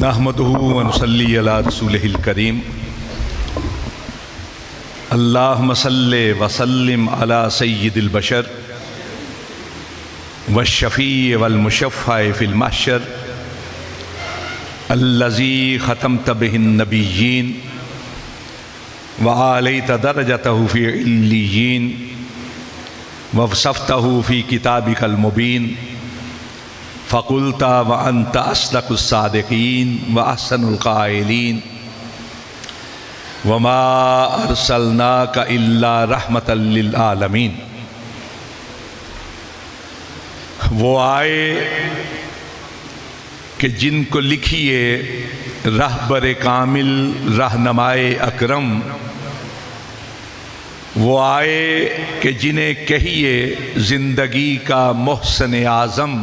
نحمدہ ونصلی علی رسولہ الکریم اللہم صلی وسلم علی سید البشر والشفیع والمشفع فی المحشر الذی ختمت بہ النبیین وعالیت درجتہ فی علیین ووصفتہ فی کتابک المبین فقلت وانت اصدق الصادقین واحسن القائلین وما ارسلناک الا رحمۃ للعالمین۔ وہ آئے کہ جن کو لکھیے رہبر کامل رہنمائے اکرم، وہ آئے کہ جنہیں کہیے زندگی کا محسن اعظم،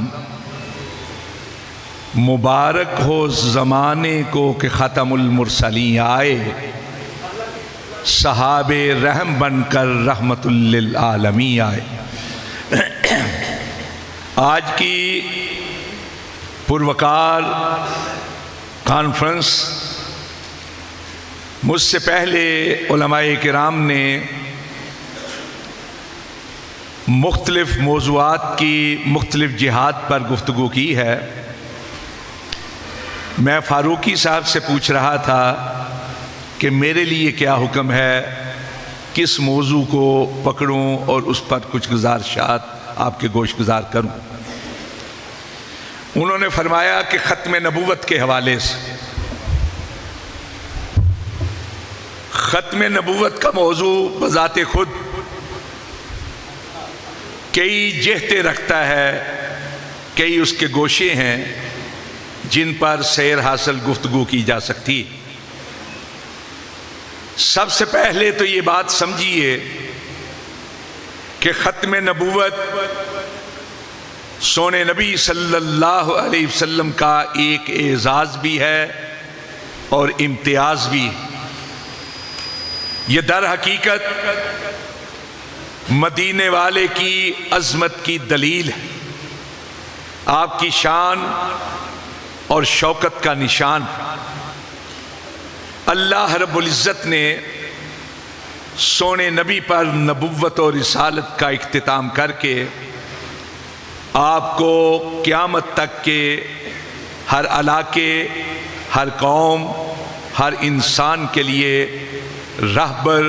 مبارک ہو زمانے کو کہ ختم المرسلین آئے، صحاب رحم بن کر رحمت للعالمین آئے۔ آج کی پروقار کانفرنس مجھ سے پہلے علماء کرام نے مختلف موضوعات کی مختلف جہات پر گفتگو کی ہے۔ میں فاروقی صاحب سے پوچھ رہا تھا کہ میرے لیے کیا حکم ہے، کس موضوع کو پکڑوں اور اس پر کچھ گزارشات آپ کے گوش گزار کروں۔ انہوں نے فرمایا کہ ختم نبوت کے حوالے سے، ختم نبوت کا موضوع بذات خود کئی جہتیں رکھتا ہے، کئی اس کے گوشے ہیں جن پر سیر حاصل گفتگو کی جا سکتی۔ سب سے پہلے تو یہ بات سمجھیے کہ ختم نبوت سونے نبی صلی اللہ علیہ وسلم کا ایک اعزاز بھی ہے اور امتیاز بھی۔ یہ در حقیقت مدینے والے کی عظمت کی دلیل ہے، آپ کی شان اور شوکت کا نشان۔ اللہ رب العزت نے سونے نبی پر نبوت اور رسالت کا اختتام کر کے آپ کو قیامت تک کے ہر علاقے، ہر قوم، ہر انسان کے لیے رہبر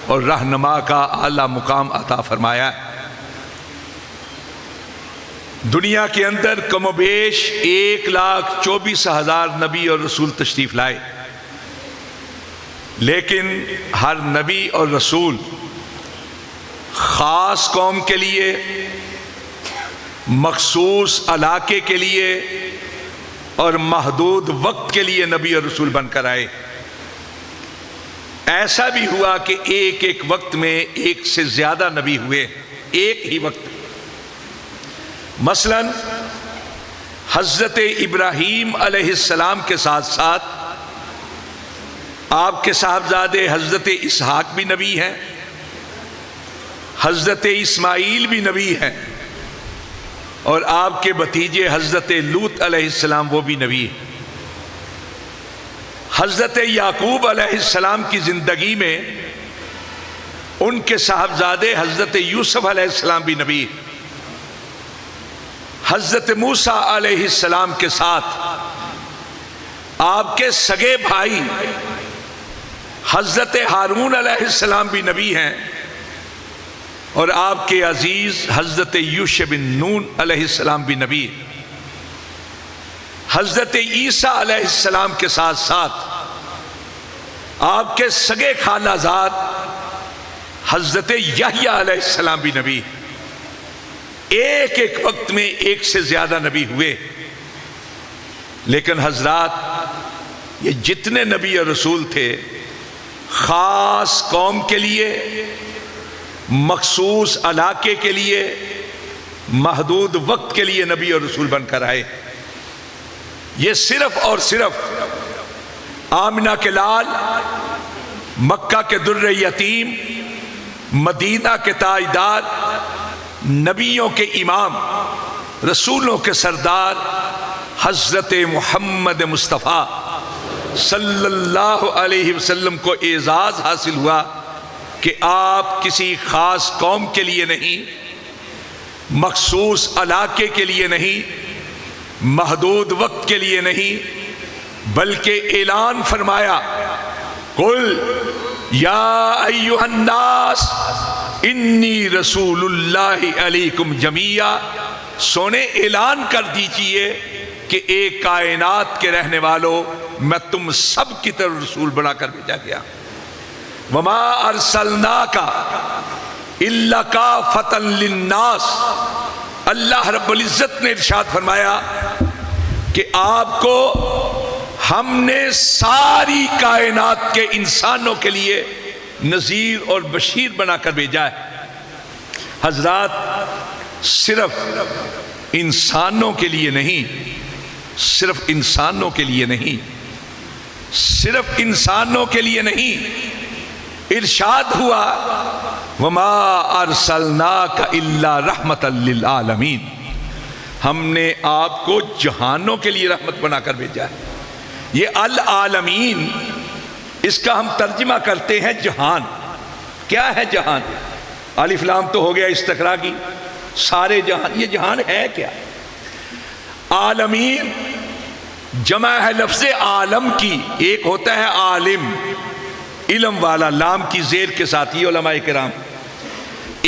اور رہنما کا اعلیٰ مقام عطا فرمایا ہے۔ دنیا کے اندر کم و بیش 1,24,000 نبی اور رسول تشریف لائے، لیکن ہر نبی اور رسول خاص قوم کے لیے، مخصوص علاقے کے لیے اور محدود وقت کے لیے نبی اور رسول بن کر آئے۔ ایسا بھی ہوا کہ ایک ایک وقت میں ایک سے زیادہ نبی ہوئے، ایک ہی وقت۔ مثلا حضرت ابراہیم علیہ السلام کے ساتھ ساتھ آپ کے صاحبزادے حضرت اسحاق بھی نبی ہیں، حضرت اسماعیل بھی نبی ہیں، اور آپ کے بھتیجے حضرت لوط علیہ السلام وہ بھی نبی ہیں۔ حضرت یعقوب علیہ السلام کی زندگی میں ان کے صاحبزادے حضرت یوسف علیہ السلام بھی نبی ہیں۔ حضرت موسیٰ علیہ السلام کے ساتھ آپ کے سگے بھائی حضرت ہارون علیہ السلام بھی نبی ہیں، اور آپ کے عزیز حضرت یوشع بن نون علیہ السلام بھی نبی ہیں۔ حضرت عیسیٰ علیہ السلام کے ساتھ ساتھ آپ کے سگے خالہ زاد حضرت یحییٰ علیہ السلام بھی نبی ہیں۔ ایک ایک وقت میں ایک سے زیادہ نبی ہوئے، لیکن حضرات یہ جتنے نبی اور رسول تھے خاص قوم کے لیے، مخصوص علاقے کے لیے، محدود وقت کے لیے نبی اور رسول بن کر آئے۔ یہ صرف اور صرف آمنہ کے لال، مکہ کے در یتیم، مدینہ کے تاجدار، نبیوں کے امام، رسولوں کے سردار حضرت محمد مصطفیٰ صلی اللہ علیہ وسلم کو اعزاز حاصل ہوا کہ آپ کسی خاص قوم کے لیے نہیں، مخصوص علاقے کے لیے نہیں، محدود وقت کے لیے نہیں، بلکہ اعلان فرمایا قل یا ایھا الناس انی رسول اللہ علیکم جمیعا، سونے اعلان کر دیجئے کہ ایک کائنات کے رہنے والوں میں تم سب کی طرف رسول بنا کر بھیجا گیا۔ وما ارسلناک الا کافۃ للناس، اللہ رب العزت نے ارشاد فرمایا کہ آپ کو ہم نے ساری کائنات کے انسانوں کے لیے نذیر اور بشیر بنا کر بھیجا ہے۔ حضرات صرف انسانوں کے لیے نہیں، صرف انسانوں کے لیے نہیں، صرف انسانوں کے لیے نہیں، ارشاد ہوا وما ارسلناک الا رحمۃ للعالمین، ہم نے آپ کو جہانوں کے لیے رحمت بنا کر بھیجا ہے۔ یہ العالمین، اس کا ہم ترجمہ کرتے ہیں جہان۔ کیا ہے جہان؟ الف لام تو ہو گیا استقراقی، سارے جہان، یہ جہان ہے کیا؟ عالمین جمع ہے لفظ عالم کی، ایک ہوتا ہے عالم علم والا لام کی زیر کے ساتھ، یہ علماء کرام،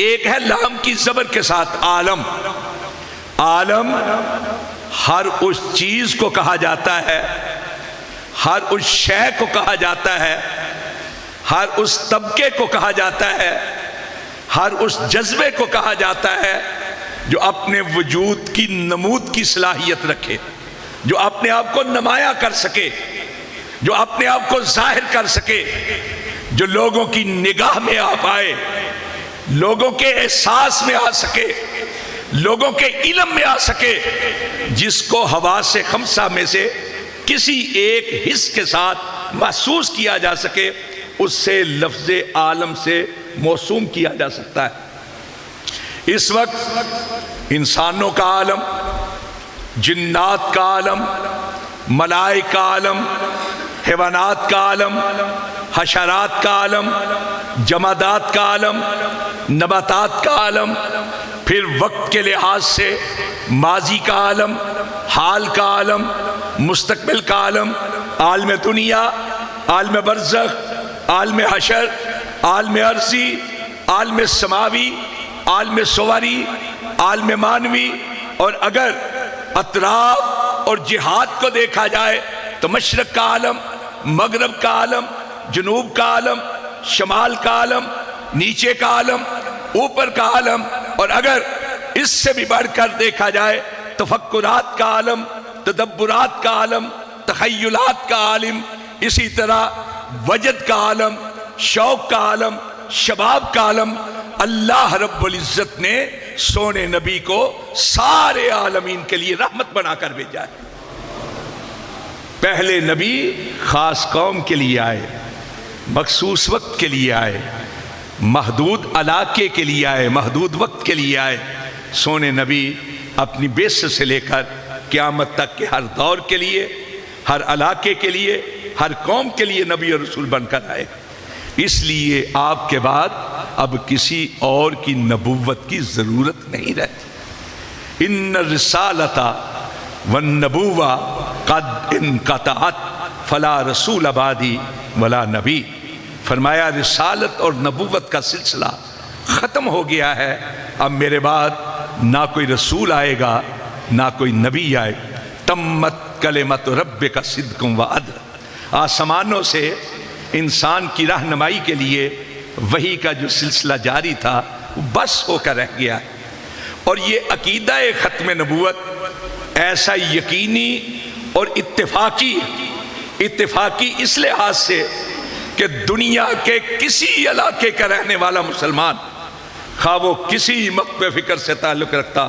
ایک ہے لام کی زبر کے ساتھ عالم۔ عالم ہر اس چیز کو کہا جاتا ہے، ہر اس شے کو کہا جاتا ہے، ہر اس طبقے کو کہا جاتا ہے، ہر اس جذبے کو کہا جاتا ہے جو اپنے وجود کی نمود کی صلاحیت رکھے، جو اپنے آپ کو نمایاں کر سکے، جو اپنے آپ کو ظاہر کر سکے، جو لوگوں کی نگاہ میں آ پائے، لوگوں کے احساس میں آ سکے، لوگوں کے علم میں آ سکے، جس کو حواس خمسہ میں سے کسی ایک حص کے ساتھ محسوس کیا جا سکے، اس سے لفظ عالم سے موسوم کیا جا سکتا ہے۔ اس وقت انسانوں کا عالم، جنات کا عالم، ملائکہ کا عالم، حیوانات کا عالم، حشرات کا عالم، جمادات کا عالم، نباتات کا عالم، پھر وقت کے لحاظ سے ماضی کا عالم، حال کا عالم، مستقبل کا عالم، عالم دنیا، عالم برزخ، عالم حشر، عالم ارضی، عالم سماوی، عالم صوری، عالم مانوی، اور اگر اطراف اور جہات کو دیکھا جائے تو مشرق کا عالم، مغرب کا عالم، جنوب کا عالم، شمال کا عالم، نیچے کا عالم، اوپر کا عالم، اور اگر اس سے بھی بڑھ کر دیکھا جائے تفکرات کا عالم، تدبرات کا عالم، تخیلات کا عالم، اسی طرح وجد کا عالم، شوق کا عالم، شباب کا عالم۔ اللہ رب العزت نے سونے نبی کو سارے عالمین کے لیے رحمت بنا کر بھیجا ہے۔ پہلے نبی خاص قوم کے لیے آئے، مخصوص وقت کے لیے آئے، محدود علاقے کے لیے آئے، محدود وقت کے لیے آئے۔ سونے نبی اپنی بعثت سے لے کر قیامت تک کے ہر دور کے لیے، ہر علاقے کے لیے، ہر قوم کے لیے نبی اور رسول بن کر آئے۔ اس لیے آپ کے بعد اب کسی اور کی نبوت کی ضرورت نہیں رہتی۔ ان الرسالۃ والنبوہ قد انقطعت فلا رسول بعدی ولا نبی، فرمایا رسالت اور نبوت کا سلسلہ ختم ہو گیا ہے، اب میرے بعد نہ کوئی رسول آئے گا نہ کوئی نبی آئے گا۔ تمت کلمت ربک صدقا وعدلا، آسمانوں سے انسان کی رہنمائی کے لیے وحی کا جو سلسلہ جاری تھا وہ بس ہو کر رہ گیا ہے۔ اور یہ عقیدہ ختم نبوت ایسا یقینی اور اتفاقی اس لحاظ سے کہ دنیا کے کسی علاقے کا رہنے والا مسلمان، خواہ وہ کسی مکتب فکر سے تعلق رکھتا،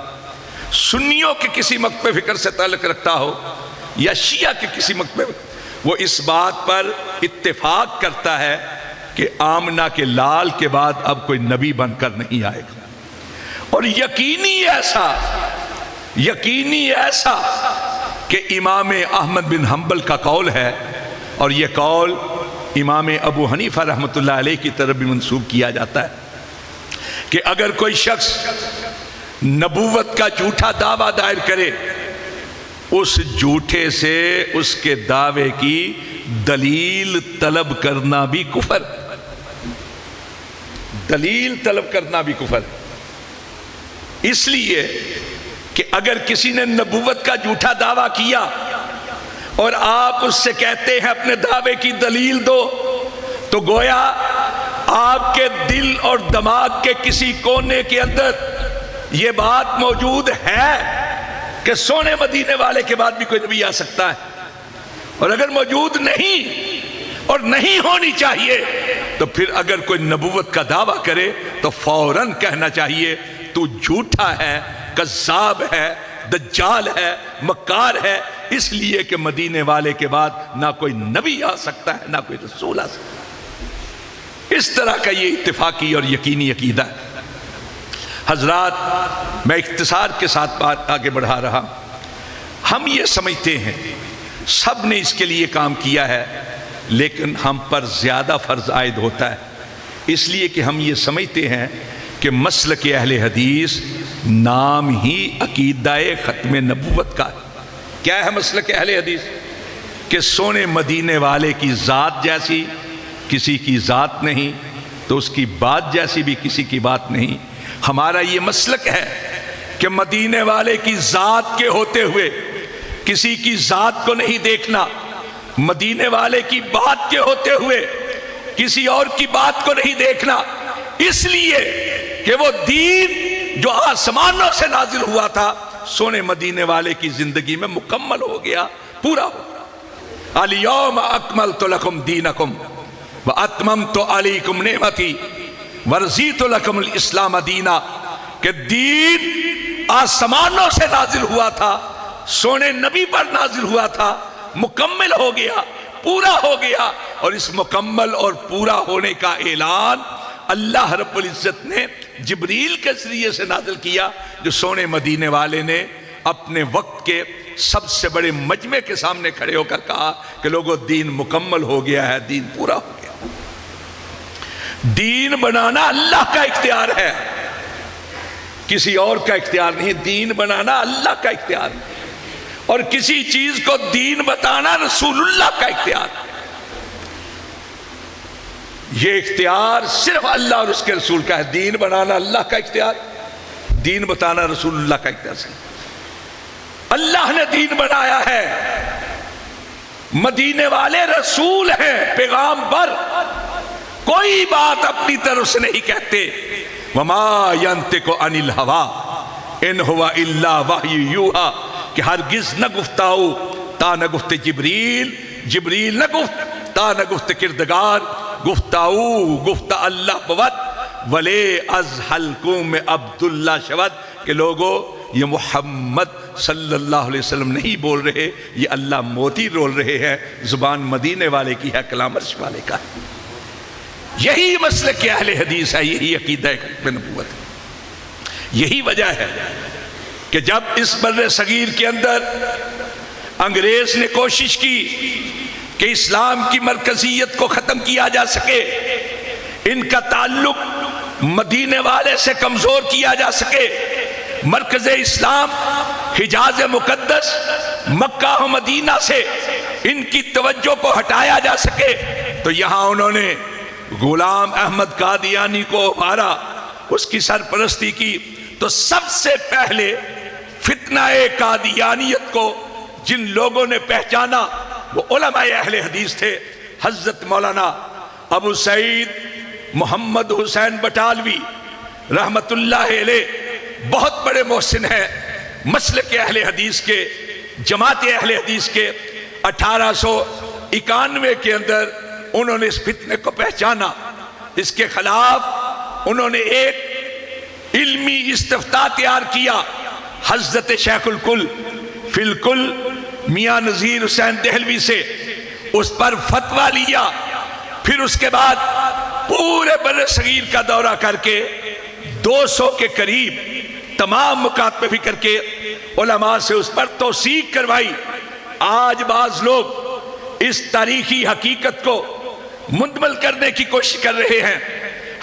سنیوں کے کسی مکتب فکر سے تعلق رکھتا ہو یا شیعہ کے کسی مکتب، وہ اس بات پر اتفاق کرتا ہے کہ آمنہ کے لال کے بعد اب کوئی نبی بن کر نہیں آئے گا۔ اور یقینی ایسا کہ کہ امام احمد بن حنبل کا قول ہے، اور یہ قول امام ابو حنیفہ رحمۃ اللہ علیہ کی طرف بھی منسوب کیا جاتا ہے، کہ اگر کوئی شخص نبوت کا جھوٹا دعویٰ دائر کرے، اس جھوٹے سے اس کے دعوے کی دلیل طلب کرنا بھی کفر، دلیل طلب کرنا بھی کفر۔ اس لیے کہ اگر کسی نے نبوت کا جھوٹا دعویٰ کیا اور آپ اس سے کہتے ہیں اپنے دعوے کی دلیل دو، تو گویا آپ کے دل اور دماغ کے کسی کونے کے اندر یہ بات موجود ہے کہ سونے مدینے والے کے بعد بھی کوئی نبی آ سکتا ہے، اور اگر موجود نہیں اور نہیں ہونی چاہیے تو پھر اگر کوئی نبوت کا دعویٰ کرے تو فوراً کہنا چاہیے تو جھوٹا ہے، کذاب ہے، دجال ہے، مکار ہے، اس لیے کہ مدینے والے کے بعد نہ کوئی نبی آ سکتا ہے نہ کوئی رسول آ سکتا ہے۔ اس طرح کا یہ اتفاقی اور یقینی عقیدہ ہے۔ حضرات، میں اختصار کے ساتھ بات آگے بڑھا رہا، ہم یہ سمجھتے ہیں سب نے اس کے لیے کام کیا ہے، لیکن ہم پر زیادہ فرض عائد ہوتا ہے، اس لیے کہ ہم یہ سمجھتے ہیں کہ مسلک اہل حدیث نام ہی عقیدہ ختم نبوت کا ہے۔ کیا ہے مسلک اہل حدیث؟ کہ سونے مدینے والے کی ذات جیسی کسی کی ذات نہیں، تو اس کی بات جیسی بھی کسی کی بات نہیں۔ ہمارا یہ مسلک ہے کہ مدینے والے کی ذات کے ہوتے ہوئے کسی کی ذات کو نہیں دیکھنا، مدینے والے کی بات کے ہوتے ہوئے کسی اور کی بات کو نہیں دیکھنا، اس لیے کہ وہ دین جو آسمانوں سے نازل ہوا تھا سونے مدینے والے کی زندگی میں مکمل ہو گیا، پورا ہو گیا۔ الیوم اکملت لکم دینکم واتممت علیکم نعمتی ورضیت لکم الاسلام دینا، کہ دین آسمانوں سے نازل ہوا تھا، سونے نبی پر نازل ہوا تھا، مکمل ہو گیا، پورا ہو گیا، اور اس مکمل اور پورا ہونے کا اعلان اللہ رب العزت نے جبریل کے ذریعے سے نازل کیا، جو سونے مدینے والے نے اپنے وقت کے سب سے بڑے مجمع کے سامنے کھڑے ہو کر کہا کہ لوگوں دین مکمل ہو گیا ہے، دین پورا ہو گیا۔ دین بنانا اللہ کا اختیار ہے، کسی اور کا اختیار نہیں۔ دین بنانا اللہ کا اختیار ہے، اور کسی چیز کو دین بتانا رسول اللہ کا اختیار ہے۔ یہ اختیار صرف اللہ اور اس کے رسول کا ہے۔ دین بنانا اللہ کا اختیار، دین بتانا رسول اللہ کا اختیار سے۔ اللہ نے دین بنایا ہے، مدینے والے رسول ہیں، پیغامبر، کوئی بات اپنی طرف سے نہیں کہتے۔ وما ينطق عن الهوى ان هو الا وحی یوحی، کہ ہرگز نہ گفتاؤ تا نہ گفت جبریل، جبریل نہ گفت تا نہ گفت کردگار، گفتاؤ گفت اللہ بود ولے از حلقوم عبداللہ شود، کہ لوگو یہ محمد صلی اللہ علیہ وسلم نہیں بول رہے، یہ اللہ موتی رول رہے ہیں، زبان مدینے والے کی ہے، کلام عرش والے کا ہے۔ یہی مسلک اہل حدیث ہے، یہی عقیدہ ختم نبوت ہے۔ یہی وجہ ہے کہ جب اس بر صغیر کے اندر انگریز نے کوشش کی کہ اسلام کی مرکزیت کو ختم کیا جا سکے، ان کا تعلق مدینے والے سے کمزور کیا جا سکے، مرکز اسلام حجاز مقدس مکہ و مدینہ سے ان کی توجہ کو ہٹایا جا سکے، تو یہاں انہوں نے غلام احمد قادیانی کو ابھارا، اس کی سرپرستی کی۔ تو سب سے پہلے فتنہ قادیانیت کو جن لوگوں نے پہچانا وہ علماء اہل حدیث تھے۔ حضرت مولانا ابو سعید محمد حسین بٹالوی رحمت اللہ علیہ بہت بڑے محسن ہیں، مسلک اہل حدیث کے، جماعت اہل حدیث کے۔ 1891 کے اندر انہوں نے اس فتنے کو پہچانا، اس کے خلاف انہوں نے ایک علمی استفتاء تیار کیا۔ حضرت شیخ الکل فی الکل میاں نذیر حسین دہلوی سے اس پر فتویٰ لیا، پھر اس کے بعد پورے بر صغیر کا دورہ کر کے 200 کے قریب تمام مکاتب فکر کے علماء سے اس پر توثیق کروائی، آج بعض لوگ اس تاریخی حقیقت کو مندمل کرنے کی کوشش کر رہے ہیں۔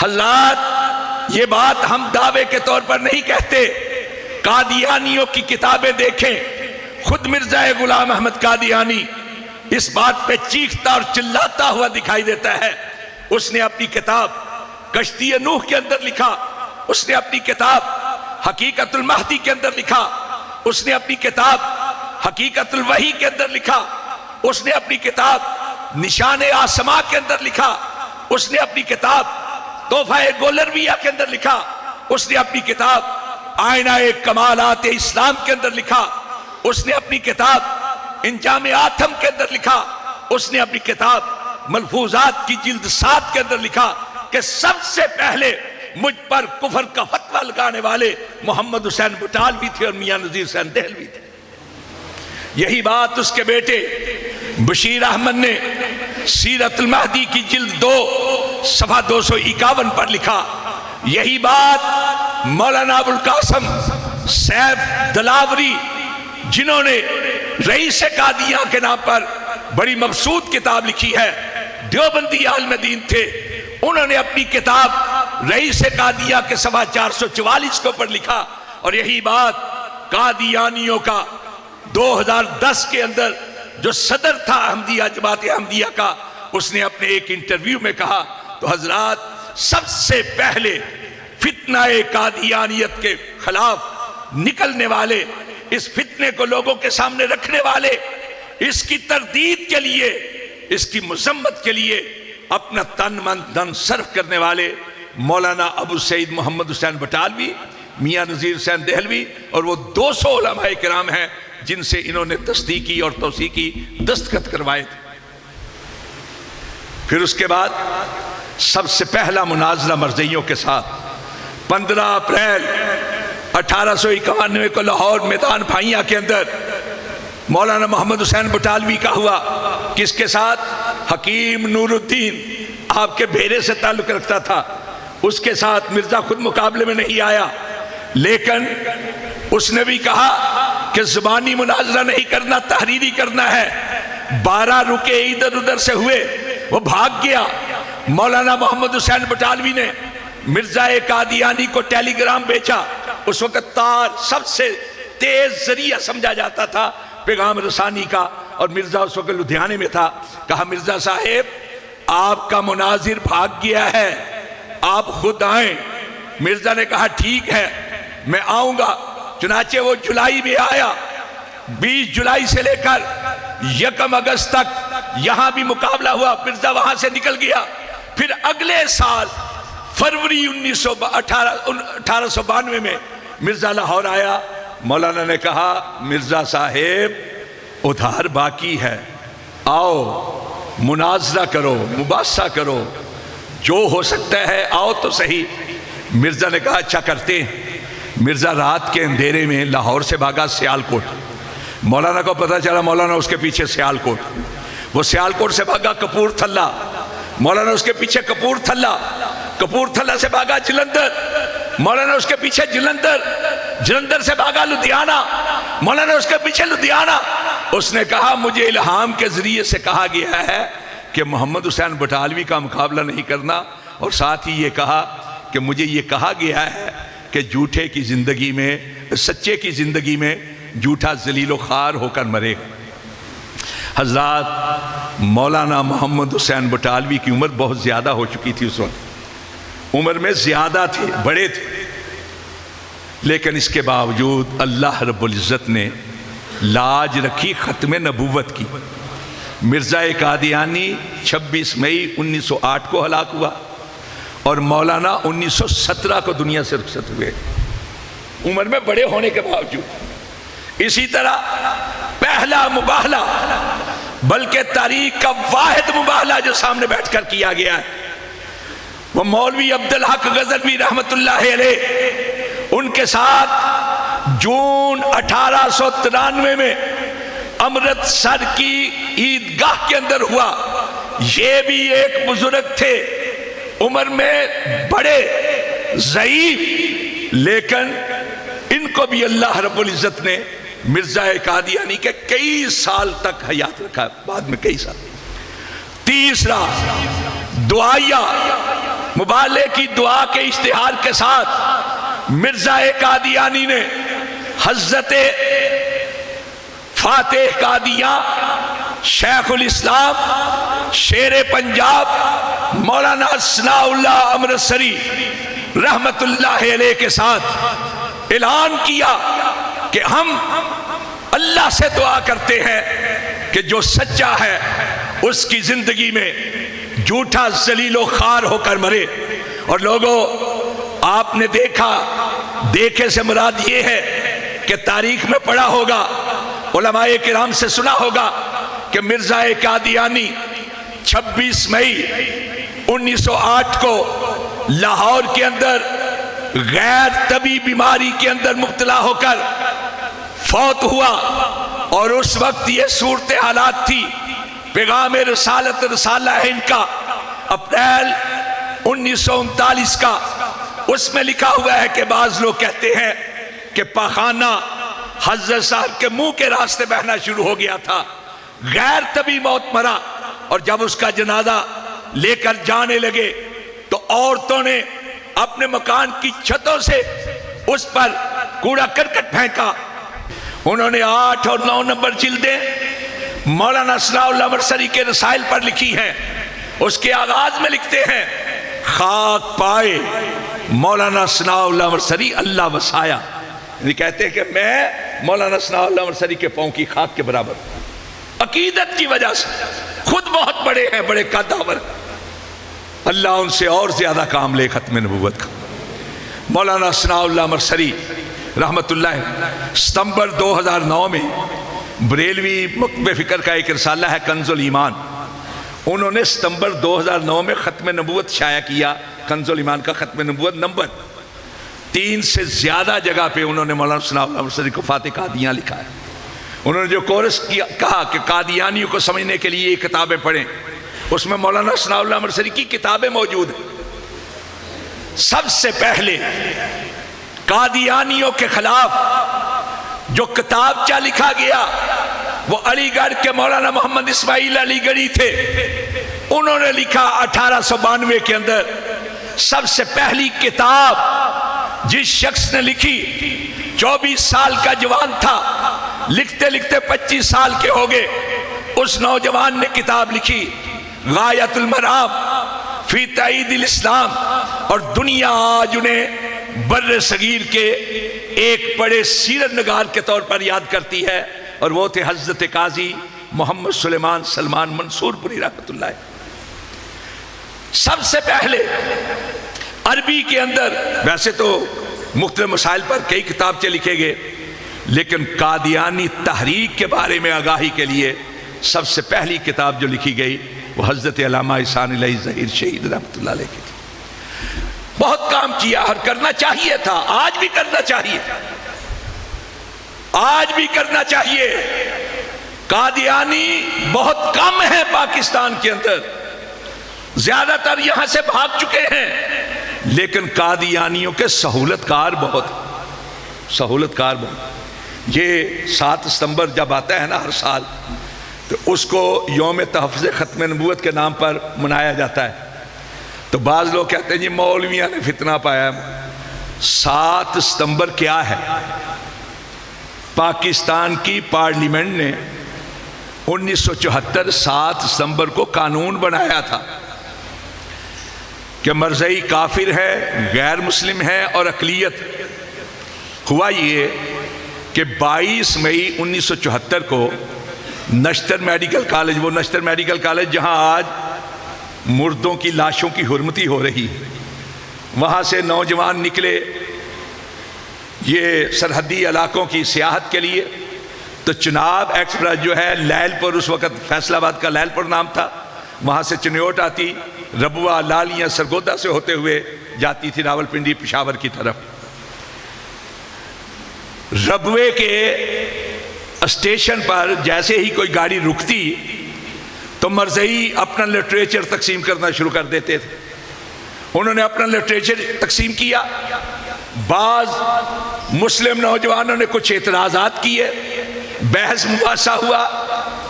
حضرات، یہ بات ہم دعوے کے طور پر نہیں کہتے۔ قادیانیوں کی کتابیں دیکھیں، خود مرزا غلام احمد قادیانی اس بات پہ چیختا اور چلاتا ہوا دکھائی دیتا ہے۔ اس نے اپنی کتاب کشتی نوح کے اندر لکھا، اس نے اپنی کتاب حقیقت المہدی کے اندر لکھا، اس نے اپنی کتاب حقیقت الوحی کے اندر لکھا، اس نے اپنی کتاب نشان آسماں کے اندر لکھا، اس نے اپنی کتاب تحفہ گولرویہ کے اندر لکھا، اس نے اپنی کتاب آئینہ کمالات اسلام کے اندر لکھا، اس نے اپنی کتاب انجام آتم کے اندر لکھا، اس نے اپنی کتاب ملفوظات کی جلد 7 کے اندر لکھا کہ سب سے پہلے مجھ پر کفر کا فتویٰ لگانے والے محمد حسین بٹالوی تھے اور میاں نذیر حسین دہلوی تھے۔ یہی بات اس کے بیٹے بشیر احمد نے سیرت المہدی کی جلد 2 صفحہ 251 پر لکھا۔ یہی بات مولانا ابوالقاسم سیف دلاوری، جنہوں نے رئیس قادیاں کے نام پر بڑی مقصود کتاب لکھی ہے، دیوبندی عالم دین تھے، انہوں نے اپنی کتاب رئیس قادیاں کے صفحہ 444 کے اوپر لکھا۔ اور یہی بات قادیانیوں کا 2010 کے اندر جو صدر تھا احمدیہ جماعت احمدیہ کا، اس نے اپنے ایک انٹرویو میں کہا۔ تو حضرات، سب سے پہلے فتنہ قادیانیت کے خلاف نکلنے والے، اس فتنے کو لوگوں کے سامنے رکھنے والے، اس کی تردید کے لیے، اس کی مذمت کے لیے اپنا تن من دھن صرف کرنے والے مولانا ابو سعید محمد حسین بٹالوی، میاں نذیر حسین دہلوی اور وہ 200 علماء کرام ہیں جن سے انہوں نے تصدیقی اور توثیقی دستخط کروائے تھے۔ پھر اس کے بعد سب سے پہلا مناظرہ مرزائیوں کے ساتھ 15 اپریل 1891 کو لاہور میدان بھائیاں کے اندر مولانا محمد حسین بٹالوی کا ہوا۔ کس کے ساتھ؟ حکیم نور الدین، آپ کے بھیرے سے تعلق رکھتا تھا، اس کے ساتھ مرزا خود مقابلے میں نہیں آیا، لیکن اس نے بھی کہا کہ زبانی مناظرہ نہیں کرنا، تحریری کرنا ہے۔ 12 رکے ادھر ادھر سے ہوئے، وہ بھاگ گیا۔ مولانا محمد حسین بٹالوی نے مرزا قادیانی کو ٹیلی گرام بیچا۔ اس وقت تار سب سے تیز ذریعہ سمجھا جاتا تھا پیغام رسانی کا، اور مرزا اس وقت لدھیانے میں تھا۔ کہا مرزا صاحب، آپ کا مناظر بھاگ گیا ہے، آپ خود آئیں۔ مرزا نے کہا ٹھیک ہے، میں آؤں گا۔ چنانچہ وہ جولائی میں آیا۔ 20 جولائی سے لے کر 1 اگست تک یہاں بھی مقابلہ ہوا، مرزا وہاں سے نکل گیا۔ پھر اگلے سال فروری 1892 میں مرزا لاہور آیا۔ مولانا نے کہا مرزا صاحب ادھار باقی ہے، آؤ مناظرہ کرو، مباحثہ کرو، جو ہو سکتا ہے آؤ تو صحیح۔ مرزا نے کہا اچھا کرتے ہیں۔ مرزا رات کے اندھیرے میں لاہور سے بھاگا سیالکوٹ۔ مولانا کو پتہ چلا، مولانا اس کے پیچھے سیالکوٹ، وہ سیالکوٹ سے بھاگا کپور تھلہ، مولانا اس کے پیچھے کپور تھلہ، کپور تھلہ سے بھاگا جلندر، مولانا اس کے پیچھے جلندر، جلندر سے بھاگا لدھیانہ، مولانا اس کے پیچھے لدھیانہ۔ اس نے کہا مجھے الہام کے ذریعے سے کہا گیا ہے کہ محمد حسین بٹالوی کا مقابلہ نہیں کرنا، اور ساتھ ہی یہ کہا کہ مجھے یہ کہا گیا ہے کہ جھوٹے کی زندگی میں، سچے کی زندگی میں جھوٹا ذلیل و خوار ہو کر مرے گا۔ حضرات، مولانا محمد حسین بٹالوی کی عمر بہت زیادہ ہو چکی تھی، اس وقت عمر میں زیادہ تھے، بڑے تھے، لیکن اس کے باوجود اللہ رب العزت نے لاج رکھی ختم نبوت کی۔ مرزا قادیانی 26 مئی 1908 کو ہلاک ہوا، اور مولانا 1917 کو دنیا سے رخصت ہوئے، عمر میں بڑے ہونے کے باوجود۔ اسی طرح پہلا مباہلہ، بلکہ تاریخ کا واحد مباہلہ جو سامنے بیٹھ کر کیا گیا ہے، وہ مولوی عبدالحق غزنوی رحمت اللہ علیہ، ان کے ساتھ جون 1893 میں امرتسر کی عیدگاہ کے اندر ہوا۔ یہ بھی ایک بزرگ تھے، عمر میں بڑے، ضعیف، لیکن ان کو بھی اللہ رب العزت نے مرزا قادیانی کے کئی سال تک حیات رکھا، بعد میں کئی سال۔ تیسرا، دعائیہ مبالغے کی دعا کے اشتہار کے ساتھ مرزا قادیانی نے حضرت فاتح قادیاں، شیخ الاسلام، شیر پنجاب مولانا ثناء اللہ امرتسری رحمت اللہ علیہ کے ساتھ اعلان کیا کہ ہم اللہ سے دعا کرتے ہیں کہ جو سچا ہے اس کی زندگی میں جھوٹا ذلیل و خوار ہو کر مرے۔ اور لوگوں، آپ نے دیکھے سے مراد یہ ہے کہ تاریخ میں پڑھا ہوگا، علماء کرام سے سنا ہوگا کہ مرزا قادیانی 26 مئی 1908 کو لاہور کے اندر غیر طبی بیماری کے اندر مبتلا ہو کر فوت ہوا، اور اس وقت یہ صورت حالات تھی۔ پیغام رسالت رسالہ ہے ان کا، اپریل 1939 کا، اس میں لکھا ہوا ہے کہ بعض لوگ کہتے ہیں کہ پاخانہ حضرت صاحب کے منہ کے راستے بہنا شروع ہو گیا تھا، غیر طبی موت مرا، اور جب اس کا جنازہ لے کر جانے لگے تو عورتوں نے اپنے مکان کی چھتوں سے اس پر کوڑا کرکٹ پھینکا۔ انہوں نے 8 اور 9 نمبر جلدیں مولانا ثناء اللہ امرتسری کے رسائل پر لکھی ہیں۔ اس کے آغاز میں لکھتے ہیں، خاک پائے مولانا ثناء اللہ امرتسری اللہ وسایا، یعنی کہتے ہیں کہ میں مولانا ثناء اللہ امرتسری کے پاؤں کی خاک کے برابر ہوں۔ عقیدت کی وجہ سے خود بہت بڑے ہیں، بڑے قدور، اللہ ان سے اور زیادہ کام لے ختم نبوت کا۔ مولانا ثناء اللہ امرتسری رحمت اللہ، ستمبر 2009 میں بریلوی مکتب فکر کا ایک رسالہ ہے کنز الایمان، انہوں نے ستمبر 2009 میں ختم نبوت شائع کیا۔ کنز الایمان کا ختم نبوت نمبر 3 سے زیادہ جگہ پہ انہوں نے مولانا ثناء اللہ امرتسری کو فاتح قادیاں لکھا ہے۔ انہوں نے جو کورس کہا کہ قادیانیوں کو سمجھنے کے لیے یہ کتابیں پڑھیں، اس میں مولانا ثناء اللہ امرتسری کی کتابیں موجود ہیں۔ سب سے پہلے قادیانیوں کے خلاف جو کتابچہ لکھا گیا وہ علی گڑھ کے مولانا محمد اسماعیل علی گڑھی تھے، انہوں نے لکھا 1892 کے اندر۔ سب سے پہلی کتاب جس شخص نے لکھی 24 سال کا جوان تھا، لکھتے لکھتے 25 سال کے ہو گئے، اس نوجوان نے کتاب لکھی غایت المرام فی تائید الاسلام، اور دنیا آج انہیں بر صغیر کے ایک بڑے سیرت نگار کے طور پر یاد کرتی ہے، اور وہ تھے حضرت قاضی محمد سلیمان سلمان منصور پوری رحمت اللہ۔ سب سے پہلے عربی کے اندر، ویسے تو مختلف مسائل پر کئی کتابچے لکھے گئے، لیکن قادیانی تحریک کے بارے میں آگاہی کے لیے سب سے پہلی کتاب جو لکھی گئی وہ حضرت علامہ احسان الہی ظہیر شہید رحمت اللہ علیہ کی تھی۔ بہت کام کیا اور کرنا چاہیے تھا، آج بھی کرنا چاہیے، آج بھی کرنا چاہیے۔ قادیانی بہت کم ہیں پاکستان کے اندر، زیادہ تر یہاں سے بھاگ چکے ہیں، لیکن قادیانیوں کے سہولت کار بہت۔ یہ 7 ستمبر جب آتا ہے نا ہر سال، تو اس کو یوم تحفظ ختم نبوت کے نام پر منایا جاتا ہے۔ تو بعض لوگ کہتے ہیں جی مولویوں نے فتنہ پایا۔ 7 ستمبر کیا ہے؟ پاکستان کی پارلیمنٹ نے 1974 7 ستمبر کو قانون بنایا تھا کہ مرزائی کافر ہے، غیر مسلم ہے اور اقلیت۔ ہوا یہ کہ 22 مئی 1974 کو نشتر میڈیکل کالج، وہ نشتر میڈیکل کالج جہاں آج مردوں کی لاشوں کی حرمتی ہو رہی، وہاں سے نوجوان نکلے یہ سرحدی علاقوں کی سیاحت کے لیے۔ تو چناب ایکسپریس جو ہے لیل پور، اس وقت فیصل آباد کا لیل پور نام تھا، وہاں سے چنیوٹ آتی، ربوہ، لالیاں، سرگودا سے ہوتے ہوئے جاتی تھی راول پنڈی پشاور کی طرف۔ ربوے کے اسٹیشن پر جیسے ہی کوئی گاڑی رکتی تو مرزائی اپنا لٹریچر تقسیم کرنا شروع کر دیتے تھے۔ انہوں نے اپنا لٹریچر تقسیم کیا، بعض مسلم نوجوانوں نے کچھ اعتراضات کیے، بحث مباحثہ ہوا،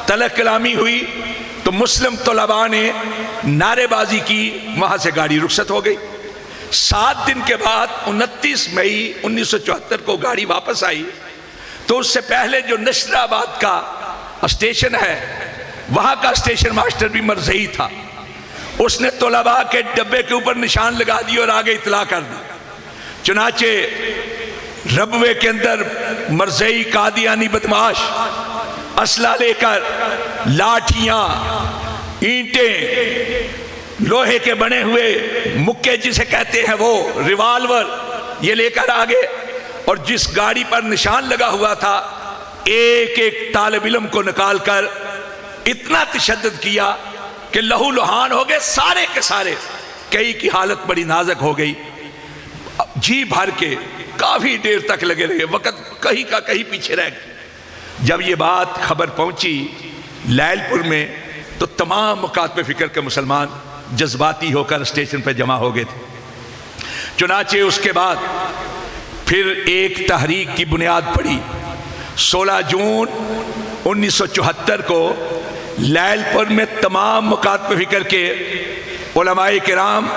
طلب کلامی ہوئی، تو مسلم طلباء نے نعرے بازی کی، وہاں سے گاڑی رخصت ہو گئی۔ 7 دن کے بعد 29 مئی 1974 کو گاڑی واپس آئی، تو اس سے پہلے جو نشر آباد کا اسٹیشن ہے وہاں کا اسٹیشن ماسٹر بھی مرزئی تھا، اس نے طلباء کے ڈبے کے اوپر نشان لگا دی اور آگے اطلاع کر دی۔ چنانچہ ربوے کے اندر مرزئی قادیانی بدماش اسلحہ لے کر، لاٹھیاں، اینٹیں، لوہے کے بنے ہوئے مکے جسے کہتے ہیں وہ، ریوالور، یہ لے کر آگے، اور جس گاڑی پر نشان لگا ہوا تھا ایک ایک طالب علم کو نکال کر اتنا تشدد کیا کہ لہو لہان ہو گئے سارے کے سارے، کئی کی حالت بڑی نازک ہو گئی۔ جی بھر کے کافی دیر تک لگے رہے، وقت کہیں کا کہیں پیچھے رہ گئے۔ جب یہ بات خبر پہنچی لیل پور میں تو تمام مکاتب فکر کے مسلمان جذباتی ہو کر اسٹیشن پہ جمع ہو گئے تھے۔ چنانچہ اس کے بعد پھر ایک تحریک کی بنیاد پڑی۔ 16 جون 1974 کو لیل پور میں تمام مکاتب فکر کے علماء کرام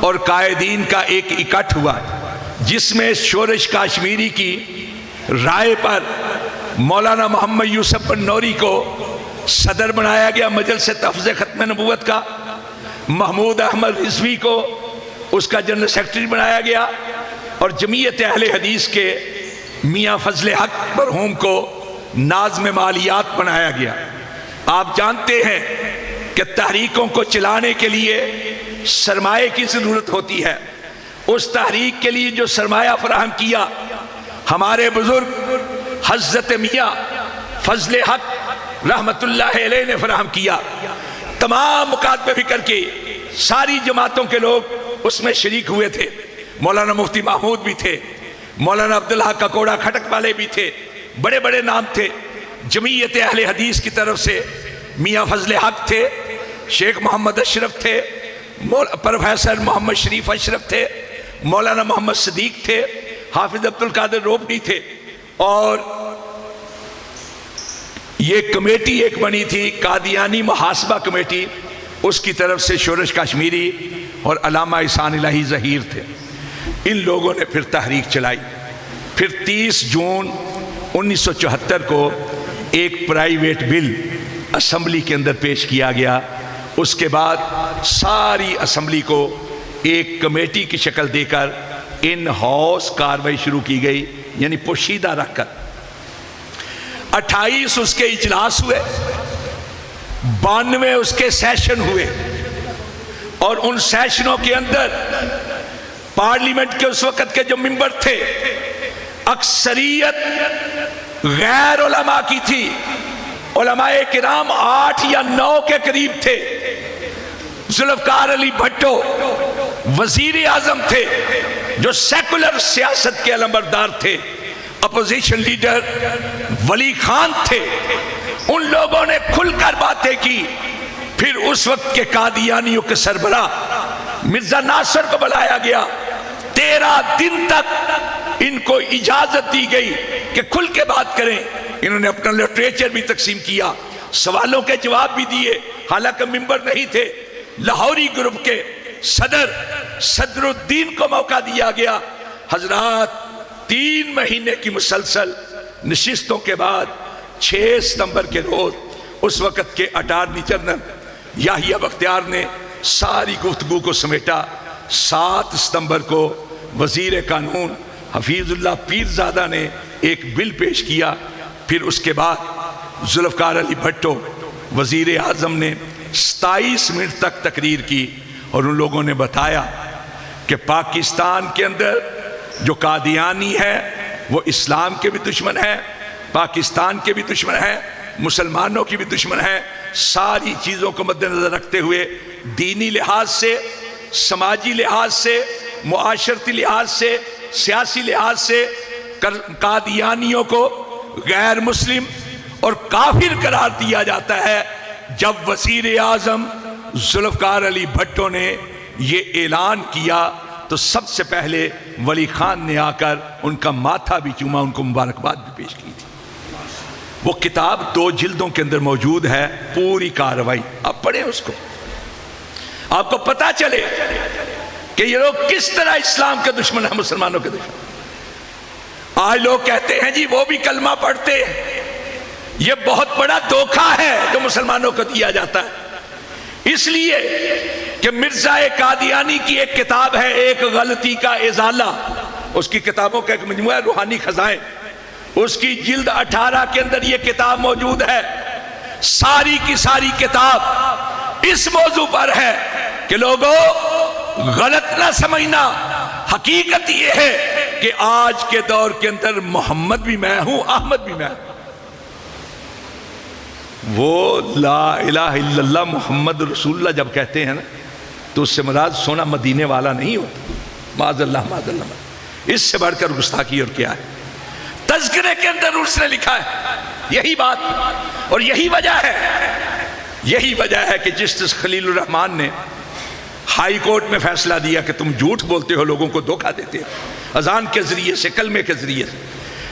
اور قائدین کا ایک اکٹھ ہوا، جس میں شورش کاشمیری کی رائے پر مولانا محمد یوسف بن نوری کو صدر بنایا گیا مجلس تحفظ ختم نبوت کا، محمود احمد رضوی کو اس کا جنرل سیکرٹری بنایا گیا، اور جمعیت اہل حدیث کے میاں فضل حق مرحوم کو ناظم مالیات بنایا گیا۔ آپ جانتے ہیں کہ تحریکوں کو چلانے کے لیے سرمایہ کی ضرورت ہوتی ہے۔ اس تحریک کے لیے جو سرمایہ فراہم کیا ہمارے بزرگ حضرت میاں فضل حق رحمت اللہ علیہ نے فراہم کیا۔ تمام مکاتب فکر کے ساری جماعتوں کے لوگ اس میں شریک ہوئے تھے۔ مولانا مفتی محمود بھی تھے، مولانا عبداللہ ککوڑا کھٹک والے بھی تھے، بڑے بڑے نام تھے۔ جمعیت اہل حدیث کی طرف سے میاں فضل حق تھے، شیخ محمد اشرف تھے، پروفیسر محمد شریف اشرف تھے، مولانا محمد صدیق تھے، حافظ عبدالقادر روبنی تھے، اور یہ کمیٹی ایک بنی تھی قادیانی محاسبہ کمیٹی، اس کی طرف سے شورش کاشمیری اور علامہ احسان الہی ظہیر تھے۔ ان لوگوں نے پھر تحریک چلائی۔ پھر 30 جون 1974 کو ایک پرائیویٹ بل اسمبلی کے اندر پیش کیا گیا۔ اس کے بعد ساری اسمبلی کو ایک کمیٹی کی شکل دے کر ان ہاؤس کاروائی شروع کی گئی، یعنی پوشیدہ رکھ کر۔ 28 اس کے اجلاس ہوئے، 92 اس کے سیشن ہوئے، اور ان سیشنوں کے اندر پارلیمنٹ کے اس وقت کے جو ممبر تھے اکثریت غیر علماء کی تھی۔ علماء کرام 8 یا 9 کے قریب تھے۔ ذوالفقار علی بھٹو وزیر اعظم تھے جو سیکولر سیاست کے علمبردار تھے، اپوزیشن لیڈر ولی خان تھے۔ ان لوگوں نے کھل کر باتیں کی۔ پھر اس وقت کے قادیانیوں کے سربراہ مرزا ناصر کو بلایا گیا۔ 13 دن تک ان کو اجازت دی گئی کہ کھل کے بات کریں۔ انہوں نے اپنا لٹریچر بھی تقسیم کیا، سوالوں کے جواب بھی دیے، حالانکہ ممبر نہیں تھے۔ لاہوری گروپ کے صدر الدین کو موقع دیا گیا۔ حضرات 3 مہینے کی مسلسل نشستوں کے بعد 6 ستمبر کے روز اس وقت کے اٹارنی جنرل یحییٰ بختیار نے ساری گفتگو کو سمیٹا۔ 7 ستمبر کو وزیر قانون حفیظ اللہ پیرزادہ نے ایک بل پیش کیا۔ پھر اس کے بعد ذوالفقار علی بھٹو وزیر اعظم نے 27 منٹ تک تقریر کی، اور ان لوگوں نے بتایا کہ پاکستان کے اندر جو قادیانی ہے وہ اسلام کے بھی دشمن ہے، پاکستان کے بھی دشمن ہے، مسلمانوں کی بھی دشمن ہے۔ ساری چیزوں کو مد نظر رکھتے ہوئے دینی لحاظ سے، سماجی لحاظ سے، معاشرتی لحاظ سے، سیاسی لحاظ سے قادیانیوں کو غیر مسلم اور کافر قرار دیا جاتا ہے۔ جب وزیر اعظم ذوالفقار علی بھٹو نے یہ اعلان کیا تو سب سے پہلے ولی خان نے آ کر ان کا ماتھا بھی چوما، ان کو مبارکباد بھی پیش کی تھی۔ وہ کتاب 2 جلدوں کے اندر موجود ہے، پوری کاروائی آپ پڑھیں اس کو، آپ کو پتا چلے کہ یہ لوگ کس طرح اسلام کے دشمن ہیں، مسلمانوں کے دشمن۔ آج لوگ کہتے ہیں جی وہ بھی کلمہ پڑھتے ہیں، یہ بہت بڑا دھوکہ ہے جو مسلمانوں کو دیا جاتا ہے، اس لیے کہ مرزا قادیانی کی ایک کتاب ہے ایک غلطی کا ازالہ، اس کی کتابوں کا ایک مجموعہ ہے روحانی خزائن، اس کی جلد 18 کے اندر یہ کتاب موجود ہے، ساری کی ساری کتاب اس موضوع پر ہے کہ لوگوں غلط نہ سمجھنا، حقیقت یہ ہے کہ آج کے دور کے اندر محمد بھی میں ہوں، احمد بھی میں ہوں۔ وہ لا الہ الا اللہ محمد رسول اللہ جب کہتے ہیں نا تو اس سے مراد سونا مدینے والا نہیں ہوتا، معاذ اللہ معاذ اللہ، اس سے بڑھ کر گستاخی اور کیا ہے۔ تذکرے کے اندر اس نے لکھا ہے یہی بات، اور یہی وجہ ہے کہ جسٹس خلیل الرحمان نے ہائی کورٹ میں فیصلہ دیا کہ تم جھوٹ بولتے ہو، لوگوں کو دھوکہ دیتے ہو اذان کے ذریعے سے، کلمے کے ذریعے سے۔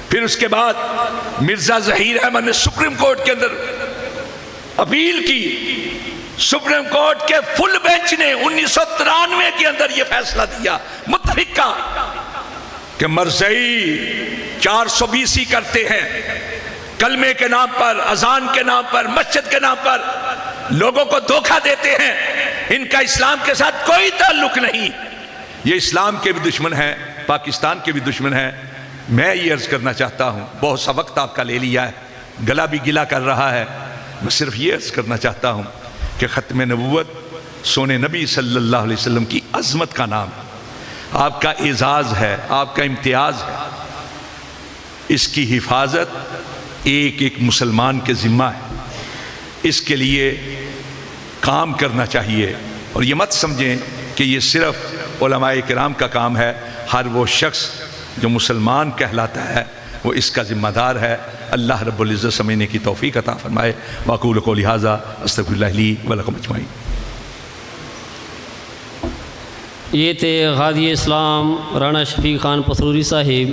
پھر اس کے بعد مرزا ظہیر احمد نے سپریم کورٹ کے اندر اپیل کی، سپریم کورٹ کے فل بینچ نے 1993 کے اندر یہ فیصلہ دیا متفق کا کہ مرزائی 420 کرتے ہیں، کلمے کے نام پر، اذان کے نام پر، مسجد کے نام پر لوگوں کو دھوکہ دیتے ہیں، ان کا اسلام کے ساتھ کوئی تعلق نہیں، یہ اسلام کے بھی دشمن ہیں، پاکستان کے بھی دشمن ہیں۔ میں یہ عرض کرنا چاہتا ہوں، بہت سا وقت آپ کا لے لیا ہے، گلا بھی گلا کر رہا ہے، میں صرف یہ عرض کرنا چاہتا ہوں کہ ختم نبوت سونے نبی صلی اللہ علیہ وسلم کی عظمت کا نام ہے، آپ کا اعزاز ہے، آپ کا امتیاز ہے، اس کی حفاظت ایک ایک مسلمان کے ذمہ ہے، اس کے لیے کام کرنا چاہیے، اور یہ مت سمجھیں کہ یہ صرف علماء کرام کا کام ہے، ہر وہ شخص جو مسلمان کہلاتا ہے وہ اس کا ذمہ دار ہے۔ اللہ رب العزت سمجھنے کی توفیق عطا فرمائے۔ واقول قولی ھذا استغفر اللہ لی ولکم اجمعین۔ یہ تھے غازی اسلام رانا شفیق خان پسروری صاحب،